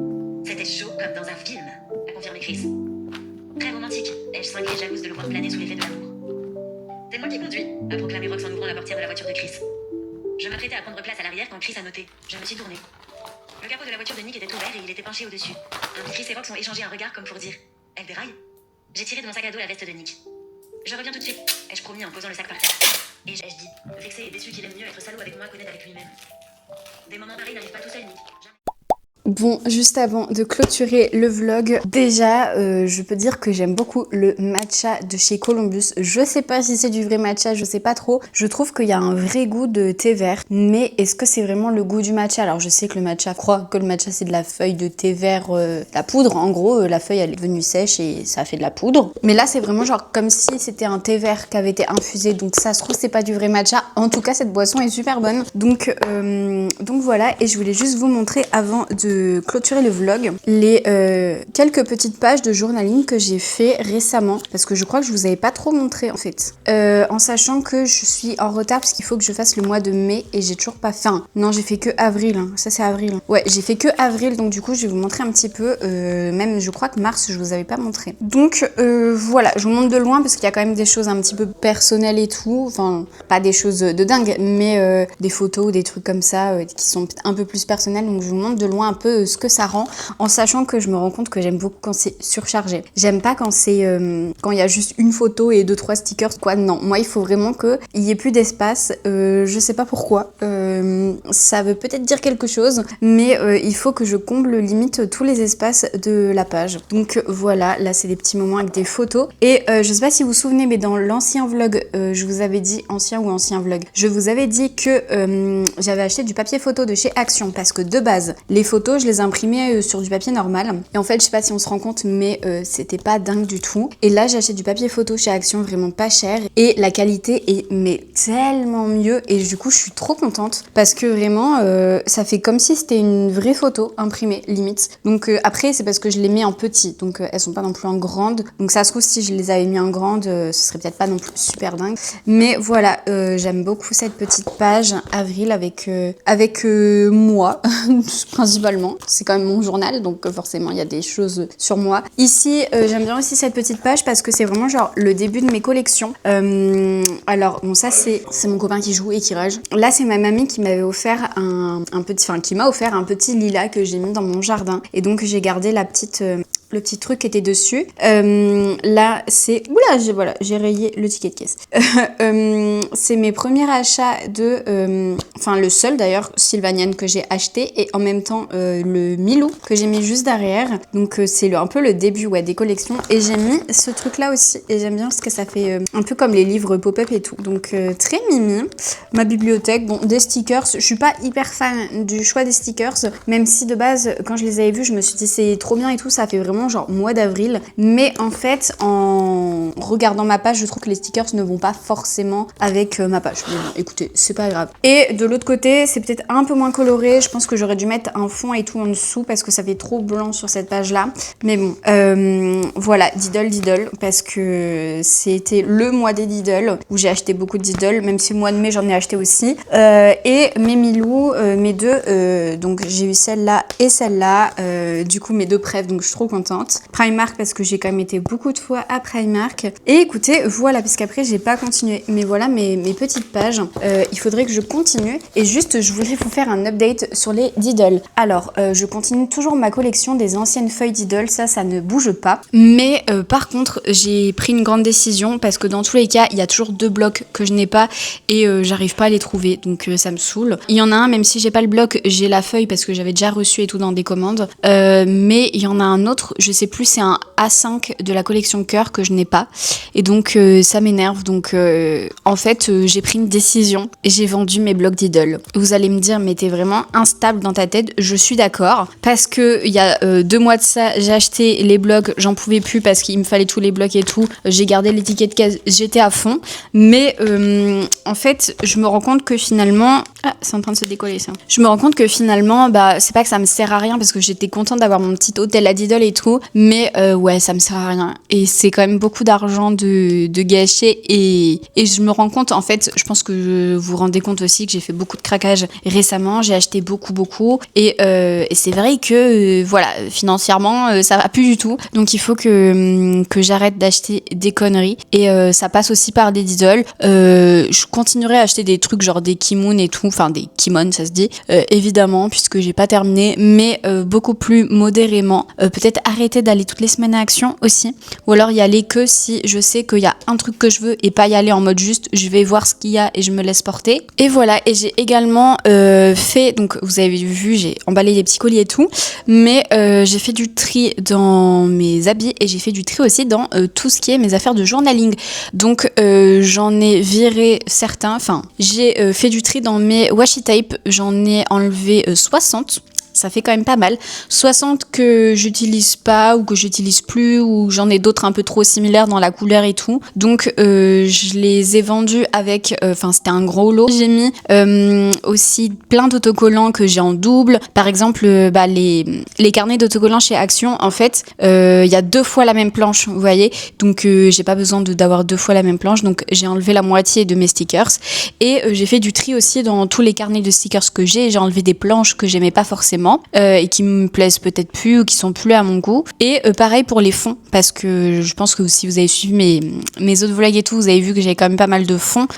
C'était chaud comme dans un film, a confirmé Chris. Très romantique, ai-je cinglée jalouse de le voir planer sous l'effet de l'amour. C'est moi qui conduis, a proclamé Rox en ouvrant la portière de la voiture de Chris. Je m'apprêtais à prendre place à l'arrière quand Chris a noté. Je me suis tournée. Le capot de la voiture de Nick était ouvert et il était penché au-dessus. Chris et Rox ont échangé un regard comme pour dire « Elle déraille ?» J'ai tiré de mon sac à dos la veste de Nick. « Je reviens tout de suite », ai-je promis en posant le sac par terre. Et ai-je dit, vexé et déçu qu'il aime mieux être salaud avec moi qu'honnête avec lui-même. Des moments pareils n'arrivent pas tout seul, Nick. Jamais. Bon, juste avant de clôturer le vlog, déjà, je peux dire que j'aime beaucoup le matcha de chez Columbus. Je sais pas si c'est du vrai matcha, je sais pas trop. Je trouve qu'il y a un vrai goût de thé vert, mais est-ce que c'est vraiment le goût du matcha? Alors je sais que le matcha, je crois que le matcha c'est de la feuille de thé vert, la poudre. En gros, la feuille elle est devenue sèche et ça a fait de la poudre. Mais là c'est vraiment genre comme si c'était un thé vert qui avait été infusé. Donc ça se trouve c'est pas du vrai matcha. En tout cas cette boisson est super bonne. Donc voilà, et je voulais juste vous montrer avant de clôturer le vlog les quelques petites pages de journaling que j'ai fait récemment, parce que je crois que je vous avais pas trop montré en fait, en sachant que je suis en retard parce qu'il faut que je fasse le mois de mai et j'ai toujours pas fait. Enfin, non, j'ai fait que avril, hein. Ça c'est avril. Ouais, j'ai fait que avril, donc du coup je vais vous montrer un petit peu, même je crois que mars je vous avais pas montré. Donc voilà, je vous montre de loin parce qu'il y a quand même des choses un petit peu personnelles et tout, enfin pas des choses de dingue, mais des photos ou des trucs comme ça qui sont un peu plus personnels, donc je vous montre de loin un peu ce que ça rend, en sachant que je me rends compte que j'aime beaucoup quand c'est surchargé. J'aime pas quand c'est quand il y a juste une photo et 2-3 stickers, quoi. Non, moi il faut vraiment qu'il y ait plus d'espace. Je sais pas pourquoi. Ça veut peut-être dire quelque chose, mais il faut que je comble limite tous les espaces de la page. Donc voilà, là c'est des petits moments avec des photos. Et je sais pas si vous vous souvenez, mais dans l'ancien vlog, je vous avais dit, ancien vlog, je vous avais dit que j'avais acheté du papier photo de chez Action, parce que de base, les photos, je les imprimais sur du papier normal. Et en fait, je sais pas si on se rend compte, mais c'était pas dingue du tout. Et là, j'ai acheté du papier photo chez Action, vraiment pas cher. Et la qualité est mais tellement mieux. Et du coup, je suis trop contente parce que vraiment, ça fait comme si c'était une vraie photo imprimée, limite. Donc après, c'est parce que je les mets en petit. Donc elles sont pas non plus en grande. Donc ça se trouve, si je les avais mis en grande, ce serait peut-être pas non plus super dingue. Mais voilà, j'aime beaucoup cette petite page avril avec moi, principalement. C'est quand même mon journal, donc forcément il y a des choses sur moi. Ici, j'aime bien aussi cette petite page parce que c'est vraiment genre le début de mes collections. Alors bon, ça c'est mon copain qui joue et qui rage. Là c'est ma mamie qui m'avait offert qui m'a offert un petit lilas que j'ai mis dans mon jardin, et donc j'ai gardé le petit truc qui était dessus. Là, c'est... Oula, j'ai rayé le ticket de caisse. C'est mes premiers achats de... Enfin, le seul d'ailleurs, Sylvanian, que j'ai acheté, et en même temps le Milou que j'ai mis juste derrière. Donc c'est un peu le début des collections. Et j'ai mis ce truc-là aussi. Et j'aime bien parce que ça fait un peu comme les livres pop-up et tout. Donc très mimi. Ma bibliothèque, bon, des stickers. Je suis pas hyper fan du choix des stickers, même si de base, quand je les avais vus, je me suis dit c'est trop bien et tout, ça fait vraiment genre mois d'avril. Mais en fait, en regardant ma page, je trouve que les stickers ne vont pas forcément avec ma page. Mais bon, écoutez, c'est pas grave. Et de l'autre côté, c'est peut-être un peu moins coloré. Je pense que j'aurais dû mettre un fond et tout en dessous parce que ça fait trop blanc sur cette page-là. Mais bon, voilà, Diddle, parce que c'était le mois des Diddle où j'ai acheté beaucoup de Diddle, même si le mois de mai j'en ai acheté aussi. Et mes Milou, mes deux, donc j'ai eu celle-là et celle-là, du coup mes deux préf, donc je suis trop contente. Primark parce que j'ai quand même été beaucoup de fois à Primark. Et écoutez, voilà, parce qu'après j'ai pas continué, mais voilà mes petites pages. Il faudrait que je continue, et juste je voulais vous faire un update sur les Diddle. Alors je continue toujours ma collection des anciennes feuilles Diddle, ça ne bouge pas, mais par contre j'ai pris une grande décision parce que dans tous les cas il y a toujours 2 blocs que je n'ai pas et j'arrive pas à les trouver, donc ça me saoule. Il y en a un, même si j'ai pas le bloc, j'ai la feuille parce que j'avais déjà reçu et tout dans des commandes, mais il y en a un autre, je sais plus, c'est un A5 de la collection Cœur que je n'ai pas, et donc ça m'énerve. Donc en fait j'ai pris une décision et j'ai vendu mes blocs Diddle. Vous allez me dire, mais t'es vraiment instable dans ta tête. Je suis d'accord, parce que il y a 2 mois de ça, j'ai acheté les blocs, j'en pouvais plus parce qu'il me fallait tous les blocs et tout, j'ai gardé l'étiquette de caisse, j'étais à fond, mais en fait je me rends compte que finalement, c'est en train de se décoller ça, je me rends compte que finalement c'est pas que ça me sert à rien, parce que j'étais contente d'avoir mon petit hôtel à Diddle et tout, mais ouais, ça me sert à rien, et c'est quand même beaucoup d'argent de gâcher, et je me rends compte, en fait, je pense que vous vous rendez compte aussi que j'ai fait beaucoup de craquage récemment, j'ai acheté beaucoup, et c'est vrai que voilà, financièrement ça va plus du tout, donc il faut que j'arrête d'acheter des conneries, et ça passe aussi par des Diddle. Je continuerai à acheter des trucs genre des Kimoun et tout, enfin des Kimon ça se dit, évidemment, puisque j'ai pas terminé, mais beaucoup plus modérément, peut-être arrêter d'aller toutes les semaines à Action aussi, ou alors y aller que si je sais qu'il y a un truc que je veux et pas y aller en mode juste je vais voir ce qu'il y a et je me laisse porter. Et voilà, et j'ai également fait, donc vous avez vu, j'ai emballé les petits colis et tout, mais j'ai fait du tri dans mes habits et j'ai fait du tri aussi dans tout ce qui est mes affaires de journaling. Donc j'en ai viré certains, enfin j'ai fait du tri dans mes washi tape, j'en ai enlevé 60. Ça fait quand même pas mal. 60 que j'utilise pas ou que j'utilise plus ou j'en ai d'autres un peu trop similaires dans la couleur et tout. Donc je les ai vendus avec, enfin c'était un gros lot. J'ai mis aussi plein d'autocollants que j'ai en double. Par exemple, les carnets d'autocollants chez Action, en fait, il y a 2 fois la même planche, vous voyez. Donc j'ai pas besoin d'avoir 2 fois la même planche. Donc j'ai enlevé la moitié de mes stickers. Et j'ai fait du tri aussi dans tous les carnets de stickers que j'ai. J'ai enlevé des planches que j'aimais pas forcément. Et qui me plaisent peut-être plus ou qui sont plus à mon goût. Et pareil pour les fonds, parce que je pense que si vous avez suivi mes autres vlogs et tout, vous avez vu que j'ai quand même pas mal de fonds,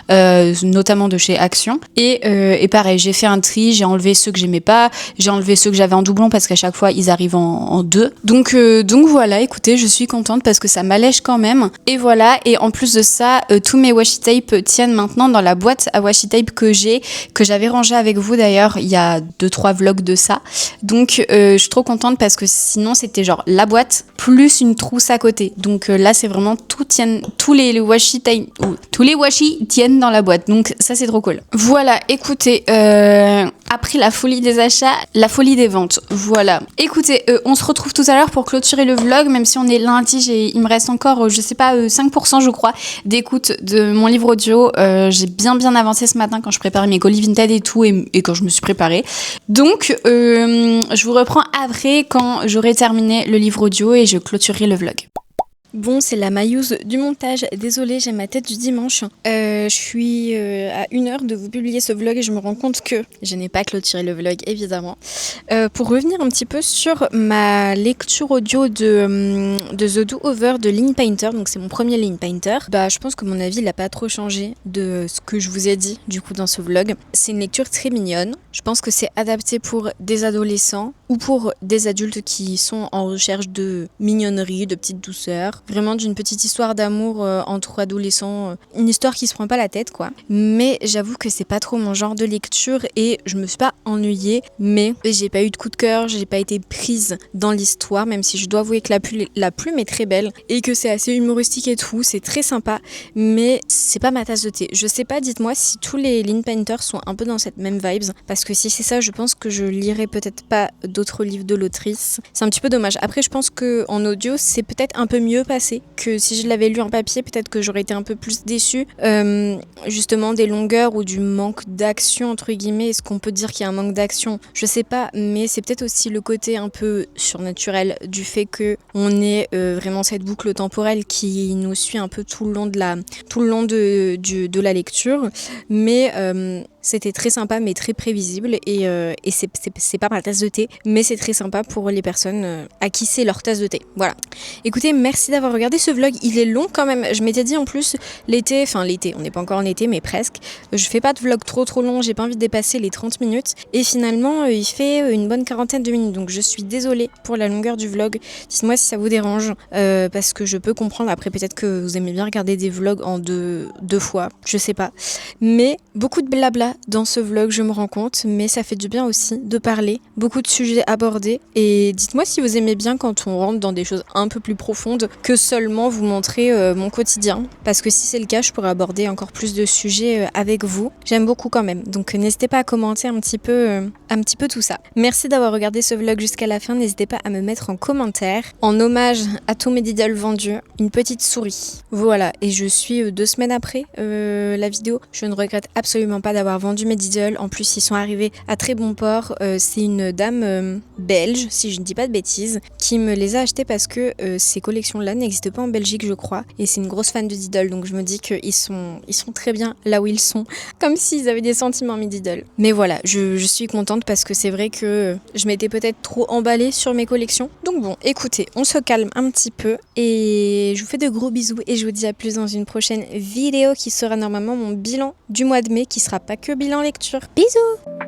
notamment de chez Action. Et pareil, j'ai fait un tri, j'ai enlevé ceux que j'aimais pas, j'ai enlevé ceux que j'avais en doublon parce qu'à chaque fois ils arrivent en 2. Donc voilà, écoutez, je suis contente parce que ça m'allège quand même. Et voilà, et en plus de ça, tous mes washi tape tiennent maintenant dans la boîte à washi tape que j'avais rangée avec vous d'ailleurs il y a 2-3 vlogs de ça. Donc je suis trop contente parce que sinon c'était genre la boîte plus une trousse à côté. Donc là c'est vraiment tous les washi tiennent dans la boîte. Donc ça c'est trop cool. Voilà, écoutez, après la folie des achats, la folie des ventes. Voilà. Écoutez, on se retrouve tout à l'heure pour clôturer le vlog, même si on est lundi, il me reste encore, je sais pas, 5% je crois d'écoute de mon livre audio. J'ai bien avancé ce matin quand je préparais mes colis Vinted et tout et quand je me suis préparée. Donc je vous reprends après quand j'aurai terminé le livre audio et je clôturerai le vlog. Bon, c'est la mailleuse du montage. Désolée, j'ai ma tête du dimanche. Je suis à 1 heure de vous publier ce vlog et je me rends compte que je n'ai pas clôturé le vlog, évidemment. Pour revenir un petit peu sur ma lecture audio de The Do-Over de Lean Painter, donc c'est mon premier Lean Painter, je pense que mon avis n'a pas trop changé de ce que je vous ai dit du coup dans ce vlog. C'est une lecture très mignonne. Je pense que c'est adapté pour des adolescents ou pour des adultes qui sont en recherche de mignonnerie, de petite douceur. Vraiment d'une petite histoire d'amour entre adolescents, une histoire qui se prend pas la tête quoi. Mais j'avoue que c'est pas trop mon genre de lecture et je me suis pas ennuyée, mais j'ai pas eu de coup de cœur, j'ai pas été prise dans l'histoire, même si je dois avouer que la plume est très belle et que c'est assez humoristique et tout, c'est très sympa, mais c'est pas ma tasse de thé. Je sais pas, dites-moi si tous les Lean Painters sont un peu dans cette même vibes, parce que si c'est ça, je pense que je lirai peut-être pas d'autres livres de l'autrice. C'est un petit peu dommage. Après, je pense que en audio, c'est peut-être un peu mieux passé que si je l'avais lu en papier, peut-être que j'aurais été un peu plus déçue. Justement, des longueurs ou du manque d'action, entre guillemets. Est-ce qu'on peut dire qu'il y a un manque d'action ? Je sais pas, mais c'est peut-être aussi le côté un peu surnaturel du fait que on ait vraiment cette boucle temporelle qui nous suit un peu tout le long de la lecture. Mais c'était très sympa, mais très prévisible. Et c'est pas ma tasse de thé, mais c'est très sympa pour les personnes à qui c'est leur tasse de thé. Voilà. Écoutez, merci d'avoir regardé ce vlog. Il est long quand même. Je m'étais dit en plus, l'été, on n'est pas encore en été, mais presque. Je fais pas de vlog trop long. J'ai pas envie de dépasser les 30 minutes. Et finalement, il fait une bonne quarantaine de minutes. Donc je suis désolée pour la longueur du vlog. Dites-moi si ça vous dérange, parce que je peux comprendre. Après, peut-être que vous aimez bien regarder des vlogs en deux fois. Je sais pas. Mais beaucoup de blabla dans ce vlog, je me rends compte. Mais ça fait du bien aussi de parler. Beaucoup de sujets abordés. Et dites-moi si vous aimez bien quand on rentre dans des choses un peu plus profondes que seulement vous montrer mon quotidien. Parce que si c'est le cas, je pourrais aborder encore plus de sujets avec vous. J'aime beaucoup quand même. Donc n'hésitez pas à commenter un petit peu tout ça. Merci d'avoir regardé ce vlog jusqu'à la fin. N'hésitez pas à me mettre en commentaire, en hommage à tous mes diddles vendus, une petite souris. Voilà. Et je suis 2 semaines après la vidéo. Je ne regrette absolument pas d'avoir vendu mes diddles. En plus, ils sont arrivés à très bon port. C'est une dame belge, si je ne dis pas de bêtises, qui me les a achetés parce que ces collections-là n'existent pas en Belgique, je crois. Et c'est une grosse fan de diddle, donc je me dis qu'ils sont très bien là où ils sont. Comme s'ils avaient des sentiments, mes diddles. Mais voilà, je suis contente parce que c'est vrai que je m'étais peut-être trop emballée sur mes collections. Donc bon, écoutez, on se calme un petit peu. Et je vous fais de gros bisous et je vous dis à plus dans une prochaine vidéo qui sera normalement mon bilan du mois de mai, qui sera pas que bilan lecture. Bisous!